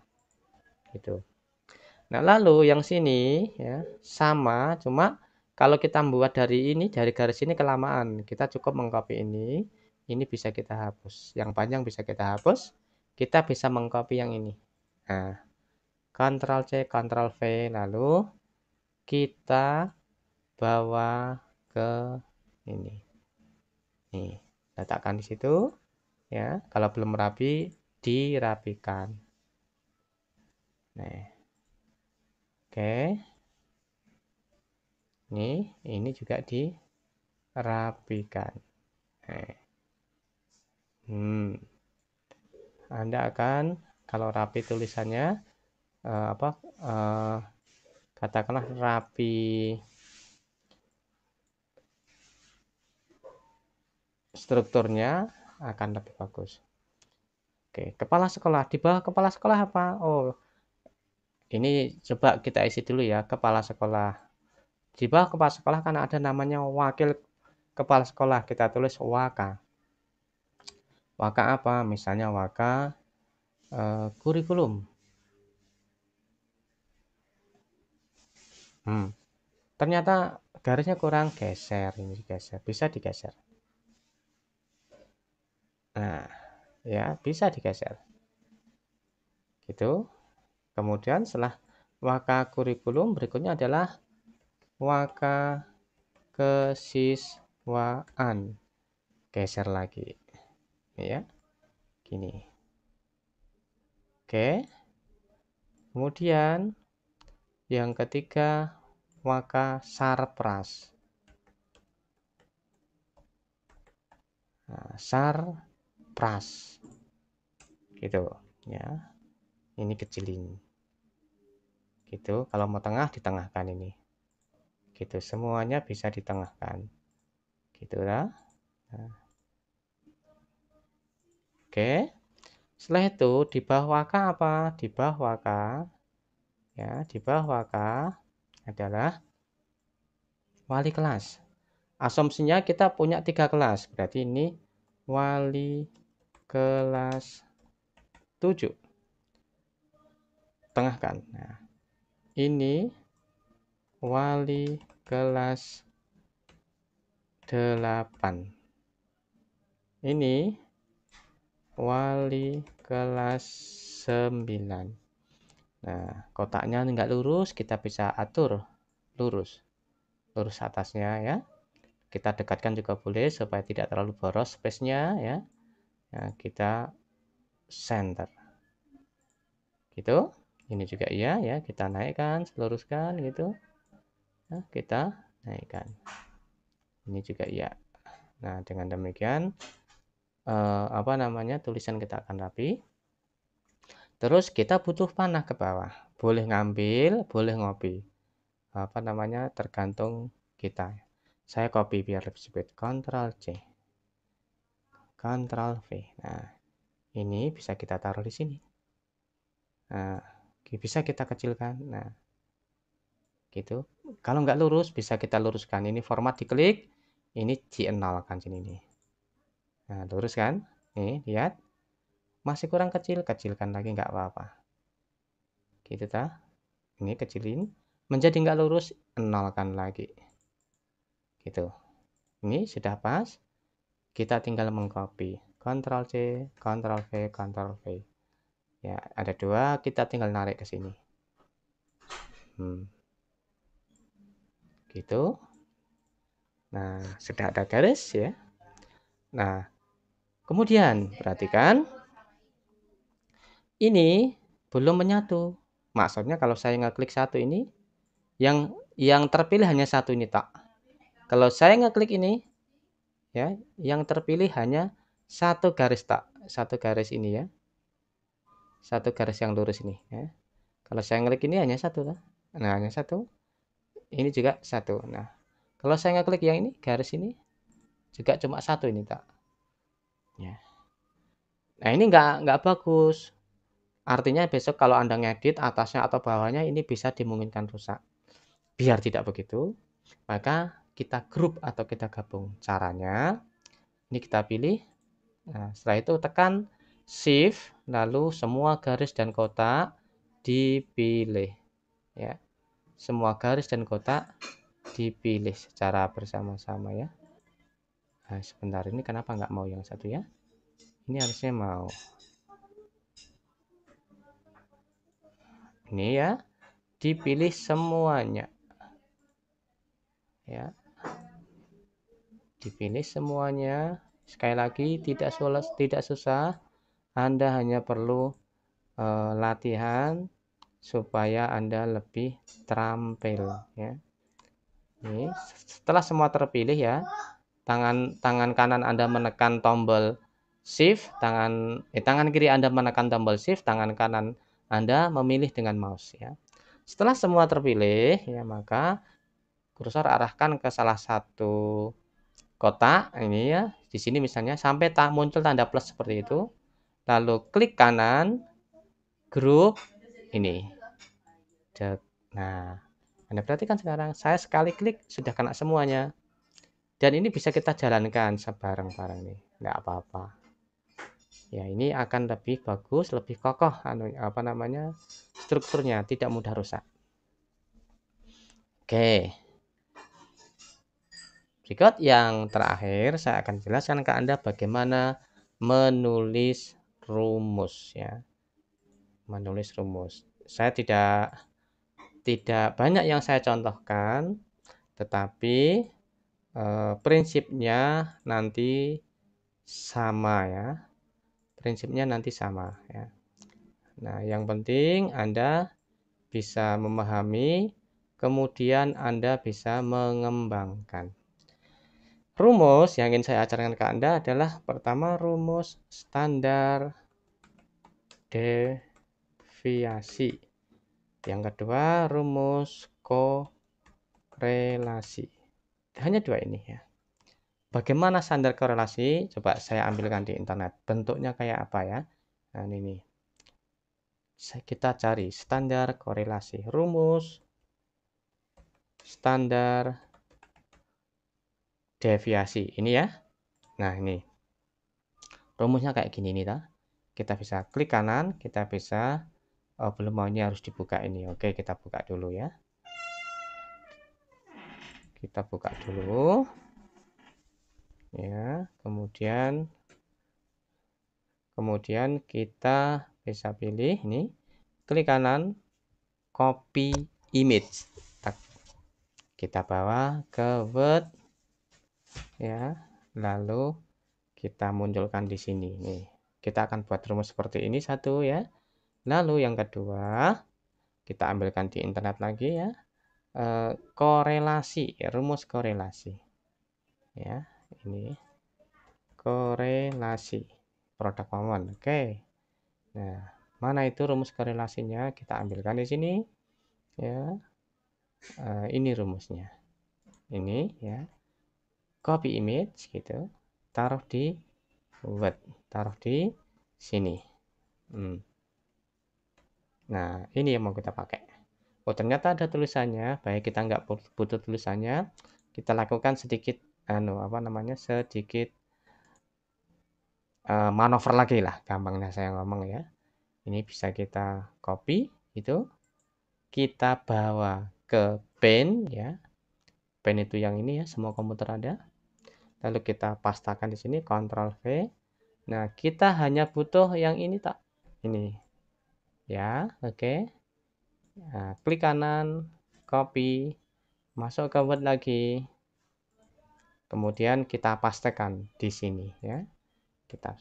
[SPEAKER 1] Gitu. Nah, lalu yang sini ya sama, cuma kalau kita membuat dari ini, dari garis ini kelamaan, kita cukup mengcopy ini bisa kita hapus. Yang panjang bisa kita hapus, kita bisa mengcopy yang ini. Nah, Ctrl C, Ctrl V, lalu kita bawa ke ini. Nih, letakkan di situ ya. Kalau belum rapi, dirapikan. Nah, oke. Ini juga dirapikan. Anda akan kalau rapi tulisannya apa katakanlah rapi strukturnya akan lebih bagus. Oke, kepala sekolah. Di bawah kepala sekolah apa? Oh, ini coba kita isi dulu ya, kepala sekolah. Di bawah kepala sekolah kan ada namanya wakil kepala sekolah. Kita tulis waka. Waka apa? Misalnya waka kurikulum. Ternyata garisnya kurang, geser, ini digeser, bisa digeser. Nah, ya bisa digeser. Gitu. Kemudian setelah waka kurikulum berikutnya adalah waka kesiswaan. Geser lagi. Ya. Gini. Oke. Kemudian yang ketiga waka sarpras. Nah, sarpras. Gitu, ya. Ini kecilin. Gitu. Kalau mau tengah ditengahkan ini. Gitu, semuanya bisa ditengahkan. Gitu lah. Nah. Oke. Setelah itu di bawah waka apa? Di bawah waka ya, di bawah waka adalah wali kelas. Asumsinya kita punya 3 kelas. Berarti ini wali kelas 7. Tengahkan. Nah, ini wali kelas 8. Ini wali kelas 9. Nah, kotaknya enggak lurus, kita bisa atur lurus. Lurus atasnya ya. Kita dekatkan juga boleh supaya tidak terlalu boros space-nya ya. Nah, kita center. Gitu. Ini juga iya ya, kita naikkan, luruskan gitu. Nah, kita naikkan. Ini juga iya. Nah, dengan demikian apa namanya? Tulisan kita akan rapi. Terus kita butuh panah ke bawah. Boleh ngambil, boleh ngopi. Apa namanya? Tergantung kita. Saya copy biar lebih cepat. Ctrl C. Ctrl V. Nah, ini bisa kita taruh di sini. Nah, bisa kita kecilkan. Nah, gitu. Kalau nggak lurus, bisa kita luruskan. Ini format diklik, ini di-nolkan sini nih. Nah, lurus kan? Nih, lihat. Masih kurang kecil, kecilkan lagi nggak apa-apa. Gitu ta? Ini kecilin. Menjadi nggak lurus, nolkan lagi. Gitu. Ini sudah pas. Kita tinggal mengcopy. Ctrl C, Ctrl V, Ctrl V. Ya, ada 2, kita tinggal narik ke sini. Gitu. Nah, sudah ada garis ya. Nah, kemudian perhatikan ini belum menyatu. Maksudnya kalau saya ngeklik satu ini, yang terpilih hanya satu ini tak. Kalau saya ngeklik ini, ya, yang terpilih hanya satu garis tak, satu garis ini ya, satu garis yang lurus ini. Ya. Kalau saya ngeklik ini hanya satu, tak? Nah hanya satu. Ini juga satu. Nah, kalau saya ngeklik yang ini, garis ini juga cuma satu ini tak. Ya. Nah ini nggak bagus. Artinya besok kalau Anda ngedit atasnya atau bawahnya ini bisa dimungkinkan rusak. Biar tidak begitu, maka kita grup atau kita gabung. Caranya, ini kita pilih. Nah, setelah itu tekan Shift, lalu semua garis dan kotak dipilih. Ya, semua garis dan kotak dipilih secara bersama-sama ya. Nah, sebentar ini kenapa nggak mau yang satu ya? Ini harusnya mau. Ini ya, dipilih semuanya. Ya, dipilih semuanya. Sekali lagi tidak susah. Anda hanya perlu latihan supaya Anda lebih terampil ya. Ini setelah semua terpilih ya, tangan kanan Anda menekan tombol Shift, tangan kiri Anda menekan tombol Shift, tangan kanan Anda memilih dengan mouse ya. Setelah semua terpilih ya, maka kursor arahkan ke salah satu kotak ini ya. Di sini misalnya sampai muncul tanda plus seperti itu. Lalu klik kanan, grup ini. Nah, Anda perhatikan sekarang, saya sekali klik sudah kena semuanya. Dan ini bisa kita jalankan sebareng-bareng nih, nggak apa-apa. Ya, ini akan lebih bagus, lebih kokoh strukturnya, tidak mudah rusak. Oke. Berikut yang terakhir saya akan jelaskan ke Anda bagaimana menulis rumus ya. Menulis rumus. Saya tidak banyak yang saya contohkan, tetapi prinsipnya nanti sama ya. Prinsipnya nanti sama ya. Nah, yang penting Anda bisa memahami, kemudian Anda bisa mengembangkan. Rumus yang ingin saya ajarkan ke Anda adalah pertama rumus standar deviasi. Yang kedua rumus korelasi. Hanya 2 ini ya. Bagaimana standar korelasi? Coba saya ambilkan di internet. Bentuknya kayak apa ya? Nah, ini. Kita cari standar korelasi. Rumus standar deviasi. Ini ya. Nah, ini. Rumusnya kayak gini nih, ta. Kita bisa klik kanan, kita bisa belum mau, ini harus dibuka ini. Oke, kita buka dulu ya. Kita buka dulu. Ya, kemudian kita bisa pilih ini, klik kanan, copy image. Kita bawa ke Word ya, lalu kita munculkan di sini nih. Kita akan buat rumus seperti ini satu ya. Lalu yang kedua kita ambilkan di internet lagi ya, korelasi ya, rumus korelasi ya, ini korelasi produk momen. Oke. Nah, mana itu rumus korelasinya? Kita ambilkan di sini ya. Ini rumusnya. Ini ya. Copy image gitu. Taruh di Word, taruh di sini. Nah, ini yang mau kita pakai. Oh, ternyata ada tulisannya. Baik, kita nggak butuh tulisannya. Kita lakukan sedikit sedikit manuver lagi lah, gampangnya saya ngomong ya. Ini bisa kita copy itu, kita bawa ke pen ya. Pen itu yang ini ya, semua komputer ada. Lalu kita pastakan di sini, Ctrl V. Nah, kita hanya butuh yang ini tak. Ini. ya. Oke. Nah, klik kanan, copy, masuk ke Word lagi. Kemudian kita pastekan di sini ya. Kita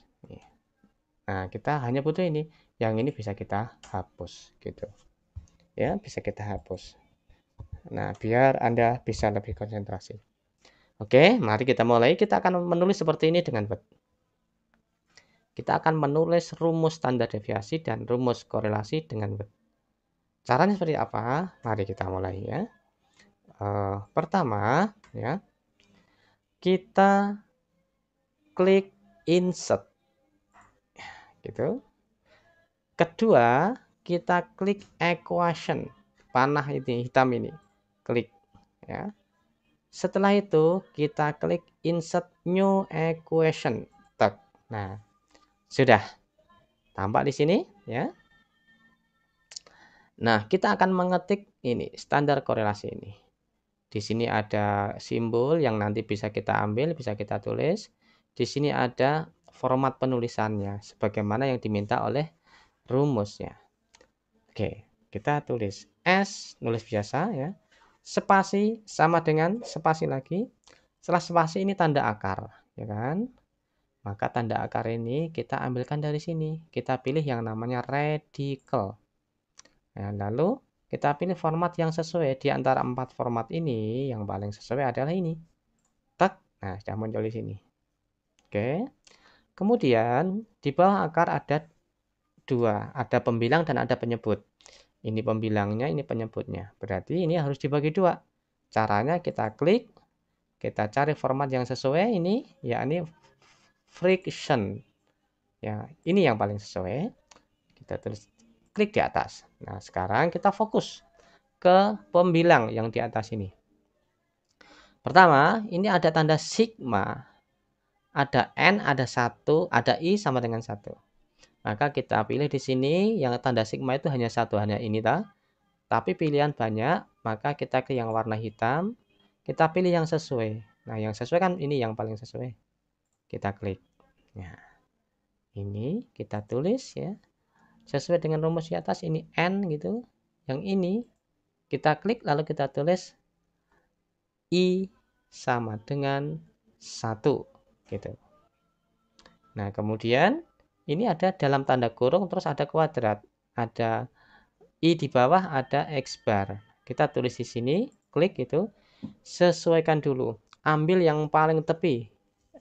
[SPEAKER 1] Nah, kita hanya butuh ini. Yang ini bisa kita hapus gitu. Ya, bisa kita hapus. Nah, biar Anda bisa lebih konsentrasi. Oke, mari kita mulai. Kita akan menulis seperti ini dengan Word. Kita akan menulis rumus standar deviasi dan rumus korelasi dengan Word. Caranya seperti apa? Mari kita mulai ya. Pertama, ya, kita klik insert, gitu. Kedua, kita klik equation, panah ini hitam ini, klik ya. Setelah itu kita klik insert new equation, tek. Nah, sudah tampak di sini ya. Nah, kita akan mengetik ini standar korelasi ini. Di sini ada simbol yang nanti bisa kita ambil, bisa kita tulis. Di sini ada format penulisannya sebagaimana yang diminta oleh rumusnya. Oke, kita tulis S, nulis biasa ya. Spasi sama dengan spasi lagi. Setelah spasi ini tanda akar, ya kan? Maka tanda akar ini kita ambilkan dari sini. Kita pilih yang namanya radical. Nah, lalu kita pilih format yang sesuai. Di antara 4 format ini, yang paling sesuai adalah ini. Tek. Nah, sudah muncul di sini. Oke. Kemudian di bawah akar ada 2, ada pembilang dan ada penyebut. Ini pembilangnya, ini penyebutnya. Berarti ini harus dibagi 2. Caranya kita klik, kita cari format yang sesuai ini, yakni friction. Ya, ini yang paling sesuai. Kita tulis klik di atas. Nah, sekarang kita fokus ke pembilang yang di atas ini. Pertama, ini ada tanda sigma. Ada N, ada 1, ada I sama dengan 1. Maka kita pilih di sini yang tanda sigma itu hanya 1, hanya ini Tapi pilihan banyak, maka kita ke yang warna hitam. Kita pilih yang sesuai. Nah, yang sesuai kan ini yang paling sesuai. Kita klik. Nah, ini kita tulis ya. Sesuai dengan rumus di atas ini N gitu. Yang ini kita klik lalu kita tulis I sama dengan 1 gitu. Nah, kemudian ini ada dalam tanda kurung terus ada kuadrat. Ada I di bawah, ada X bar. Kita tulis di sini, klik itu. Sesuaikan dulu. Ambil yang paling tepi.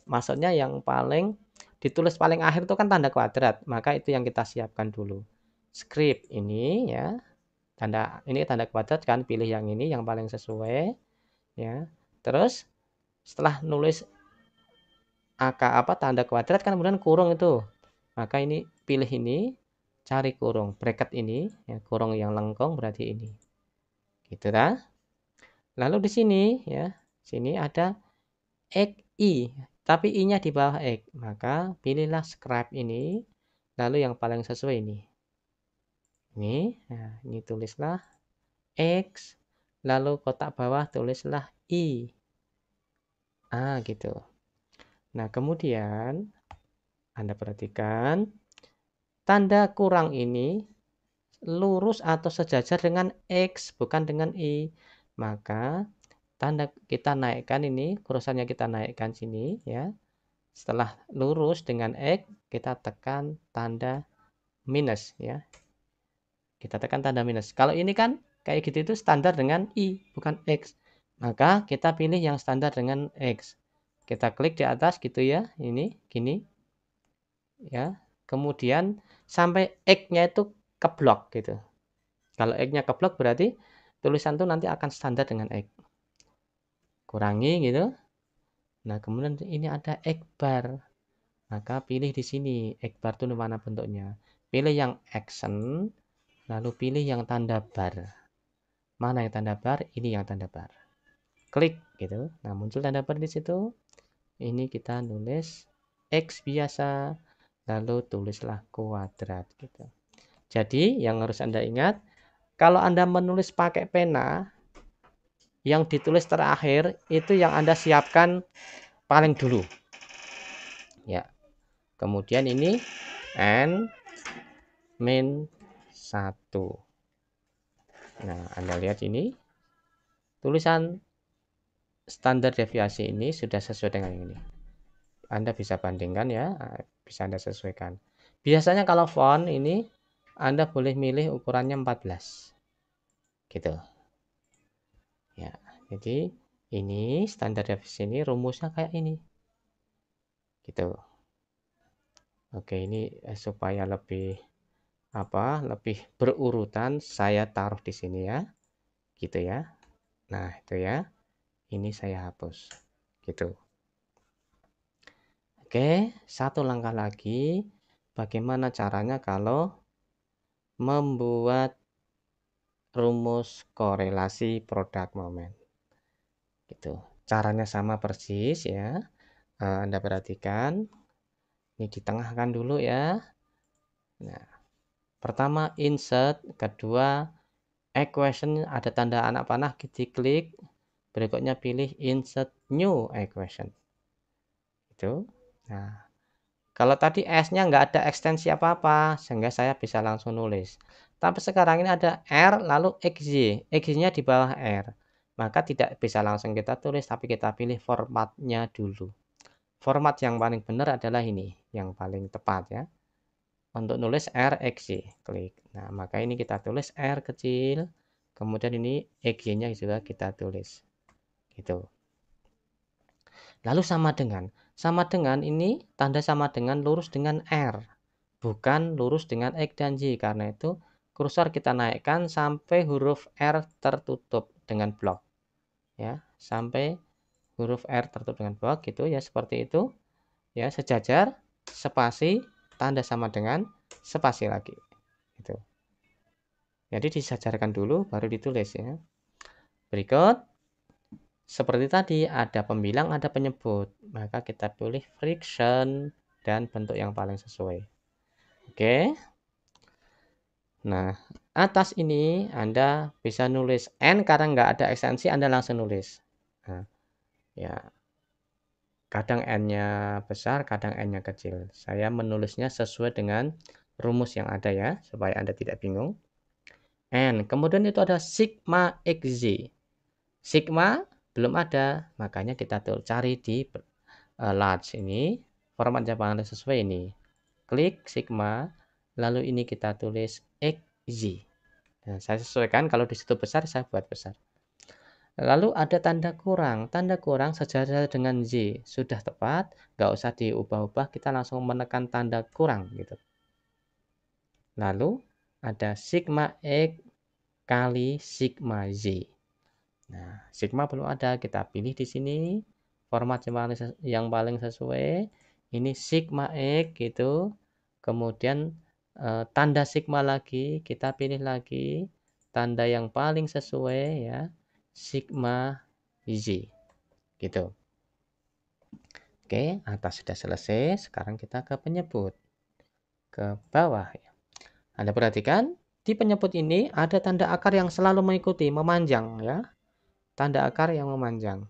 [SPEAKER 1] Maksudnya yang paling ditulis paling akhir itu kan tanda kuadrat. Maka itu yang kita siapkan dulu. Script ini ya. Ini tanda kuadrat kan, pilih yang ini yang paling sesuai ya. Terus setelah nulis tanda kuadrat kan kemudian kurung itu. Maka ini pilih ini, cari kurung bracket ini ya, kurung yang lengkung berarti ini. Gitu dah. Lalu di sini ya, sini ada XI, tapi I-nya di bawah X. Maka pilihlah scribe ini, lalu yang paling sesuai ini. Ini, nah, ini tulislah X, lalu kotak bawah tulislah I. Gitu. Nah, kemudian Anda perhatikan tanda kurang ini lurus atau sejajar dengan X, bukan dengan I. Maka tanda kita naikkan ini, kurusannya kita naikkan sini ya. Setelah lurus dengan X, kita tekan tanda minus ya. Kita tekan tanda minus. Kalau ini kan kayak gitu itu standar dengan I, bukan X. Maka kita pilih yang standar dengan X. Kita klik di atas gitu ya, ini gini. Ya. Kemudian sampai X-nya itu keblok gitu. Kalau X-nya keblok berarti tulisan itu nanti akan standar dengan X. Kurangi gitu. Nah, kemudian ini ada X bar. Maka pilih di sini X bar itu mana bentuknya. Pilih yang action, lalu pilih yang tanda bar. Mana yang tanda bar? Ini yang tanda bar. Klik gitu. Nah, muncul tanda bar di situ. Ini kita nulis X biasa, lalu tulislah kuadrat gitu. Jadi, yang harus Anda ingat, kalau Anda menulis pakai pena, yang ditulis terakhir itu yang Anda siapkan paling dulu. Ya. Kemudian ini N min 1. Nah, Anda lihat ini, tulisan standar deviasi ini sudah sesuai dengan ini. Anda bisa bandingkan ya, bisa Anda sesuaikan. Biasanya kalau font ini Anda boleh milih ukurannya 14. Gitu. Ya, jadi ini standar deviasi ini rumusnya kayak ini. Gitu. Oke, ini supaya lebih lebih berurutan saya taruh di sini ya. Gitu ya. Nah, itu ya. Ini saya hapus. Gitu. Oke, satu langkah lagi. Bagaimana caranya kalau membuat rumus korelasi produk momen? Gitu. Caranya sama persis ya. Anda perhatikan. Ini ditengahkan dulu ya. Nah, pertama insert, kedua equation, ada tanda anak panah, diklik. Berikutnya pilih insert new equation. Itu. Nah, kalau tadi S-nya nggak ada ekstensi apa-apa, sehingga saya bisa langsung nulis. Tapi sekarang ini ada R lalu XY. XY-nya di bawah R. Maka tidak bisa langsung kita tulis, tapi kita pilih formatnya dulu. Format yang paling benar adalah ini, yang paling tepat ya. Untuk nulis R, XY. Klik. Nah, maka ini kita tulis R kecil. Kemudian ini XY-nya juga kita tulis. Gitu. Lalu sama dengan ini tanda sama dengan lurus dengan R, bukan lurus dengan X dan Y. Karena itu kursor kita naikkan sampai huruf R tertutup dengan blok ya, sampai huruf R tertutup dengan blok gitu ya, seperti itu ya, sejajar, spasi, tanda sama dengan, spasi lagi gitu. Jadi disejajarkan dulu baru ditulis ya. Berikut seperti tadi, ada pembilang, ada penyebut. Maka kita pilih friction dan bentuk yang paling sesuai. Oke. Nah, atas ini Anda bisa nulis N karena nggak ada ekstensi, Anda langsung nulis. Nah, ya, kadang N-nya besar, kadang N-nya kecil. Saya menulisnya sesuai dengan rumus yang ada ya, supaya Anda tidak bingung. N, kemudian itu ada sigma XZ. Sigma belum ada, makanya kita cari di large ini, format yang paling sesuai ini. Klik sigma, lalu ini kita tulis XZ. Nah, saya sesuaikan, kalau di situ besar, saya buat besar. Lalu ada tanda kurang sejajar dengan Z. Sudah tepat, nggak usah diubah-ubah, kita langsung menekan tanda kurang gitu. Lalu ada sigma X kali sigma Z. Nah, sigma belum ada, kita pilih di sini format yang paling sesuai. Ini sigma X gitu. Kemudian tanda sigma lagi, kita pilih lagi tanda yang paling sesuai ya, sigma Z gitu. Oke, atas sudah selesai. Sekarang kita ke penyebut. Ke bawah ya. Anda perhatikan di penyebut ini ada tanda akar yang selalu mengikuti, memanjang ya. Tanda akar yang memanjang.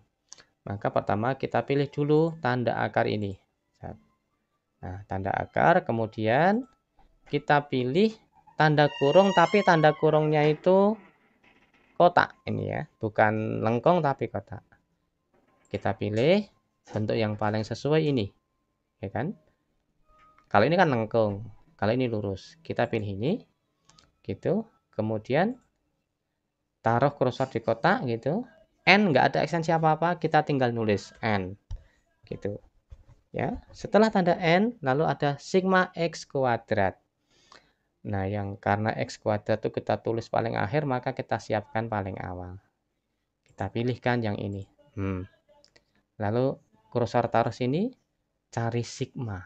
[SPEAKER 1] Maka pertama kita pilih dulu tanda akar ini. Nah, tanda akar, kemudian kita pilih tanda kurung, tapi tanda kurungnya itu kotak ini ya, bukan lengkung tapi kotak. Kita pilih bentuk yang paling sesuai ini, ya kan? Kalau ini kan lengkung, kalau ini lurus. Kita pilih ini, gitu. Kemudian taruh kursor di kotak gitu. N nggak ada ekstensi apa-apa, kita tinggal nulis N gitu ya. Setelah tanda N lalu ada sigma X kuadrat. Nah, yang karena X kuadrat itu kita tulis paling akhir, maka kita siapkan paling awal. Kita pilihkan yang ini. Lalu kursor taruh sini, cari sigma.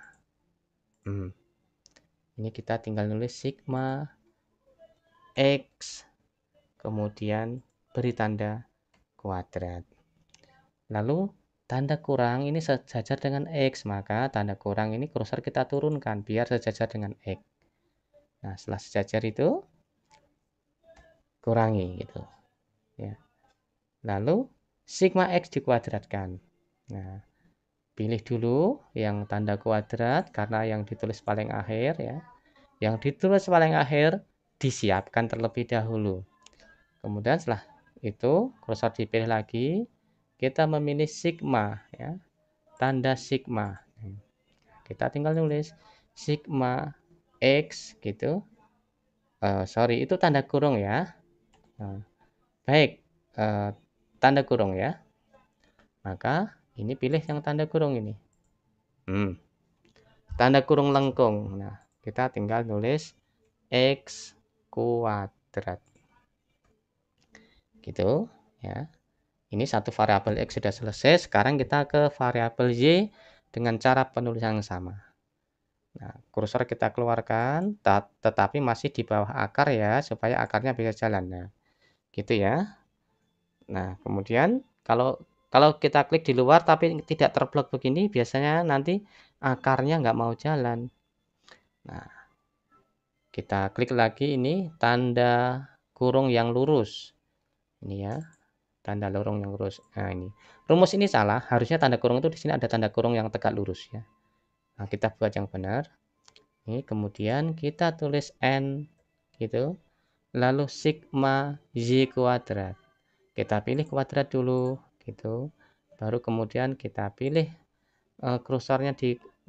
[SPEAKER 1] Ini kita tinggal nulis sigma X, kemudian beri tanda kuadrat. Lalu tanda kurang ini sejajar dengan X, maka tanda kurang ini kursor kita turunkan biar sejajar dengan X. Nah, setelah sejajar itu kurangi gitu ya. Lalu sigma X dikuadratkan. Nah, pilih dulu yang tanda kuadrat karena yang ditulis paling akhir ya. Yang ditulis paling akhir disiapkan terlebih dahulu. Kemudian setelah itu kursor dipilih lagi, kita memilih sigma ya, tanda sigma. Kita tinggal nulis sigma X gitu. Sorry, itu tanda kurung ya. Baik, tanda kurung ya. Maka ini pilih yang tanda kurung ini. Tanda kurung lengkung. Nah, kita tinggal nulis X kuadrat. Gitu ya. Ini satu variabel X sudah selesai. Sekarang kita ke variabel Y dengan cara penulisan yang sama. Nah, kursor kita keluarkan, tetapi masih di bawah akar ya, supaya akarnya bisa jalan. Nah, gitu ya. Nah, kemudian kalau kita klik di luar tapi tidak terblok begini, biasanya nanti akarnya nggak mau jalan. Nah, kita klik lagi ini tanda kurung yang lurus. Ini ya, tanda kurung yang lurus. Nah, ini. Rumus ini salah, harusnya tanda kurung itu di sini ada tanda kurung yang tegak lurus ya. Nah, kita buat yang benar. Ini kemudian kita tulis N gitu. Lalu sigma Y kuadrat. Kita pilih kuadrat dulu gitu. Baru kemudian kita pilih kursornya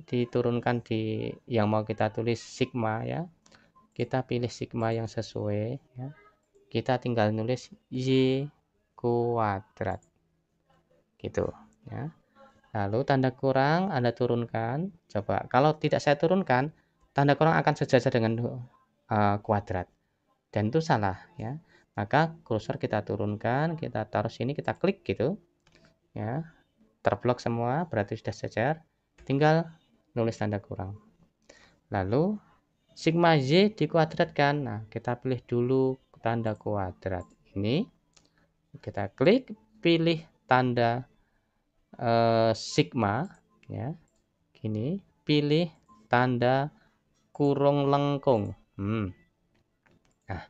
[SPEAKER 1] diturunkan di yang mau kita tulis sigma ya. Kita pilih sigma yang sesuai ya. Kita tinggal nulis Y kuadrat. Gitu ya. Lalu tanda kurang Anda turunkan. Coba kalau tidak saya turunkan, tanda kurang akan sejajar dengan kuadrat. Dan itu salah ya. Maka kursor kita turunkan, kita taruh sini, kita klik gitu. Ya. Terblok semua, berarti sudah sejajar. Tinggal nulis tanda kurang. Lalu sigma Y dikuadratkan. Nah, kita pilih dulu tanda kuadrat. Ini kita klik, pilih tanda sigma ya. Gini, pilih tanda kurung lengkung. Nah,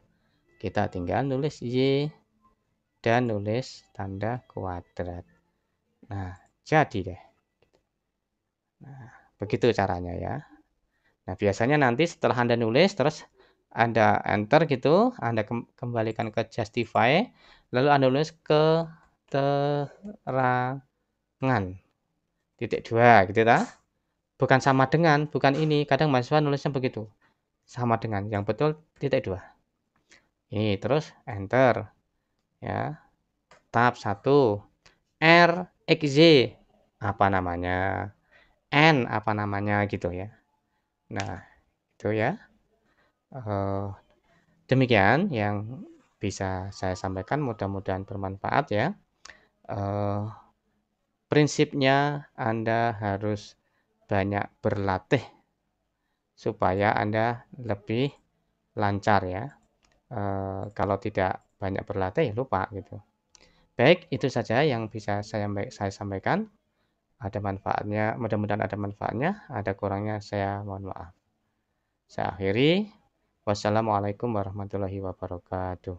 [SPEAKER 1] kita tinggal nulis Y dan nulis tanda kuadrat. Nah, jadi deh. Nah, begitu caranya ya. Nah, biasanya nanti setelah Anda nulis terus Anda enter gitu, Anda kembalikan ke justify, lalu Anda nulis keterangan titik 2 gitu ya. Bukan sama dengan, bukan ini. Kadang mahasiswa nulisnya begitu. Sama dengan, yang betul titik 2. Ini terus enter. Ya. Tahap 1. R X Z apa namanya? N apa namanya gitu ya. Nah, itu ya. Demikian yang bisa saya sampaikan, mudah-mudahan bermanfaat ya. Prinsipnya Anda harus banyak berlatih supaya Anda lebih lancar ya. Kalau tidak banyak berlatih lupa gitu. Baik, itu saja yang bisa saya sampaikan. Ada manfaatnya, mudah-mudahan ada manfaatnya. Ada kurangnya saya mohon maaf. Saya akhiri. Wassalamualaikum warahmatullahi wabarakatuh.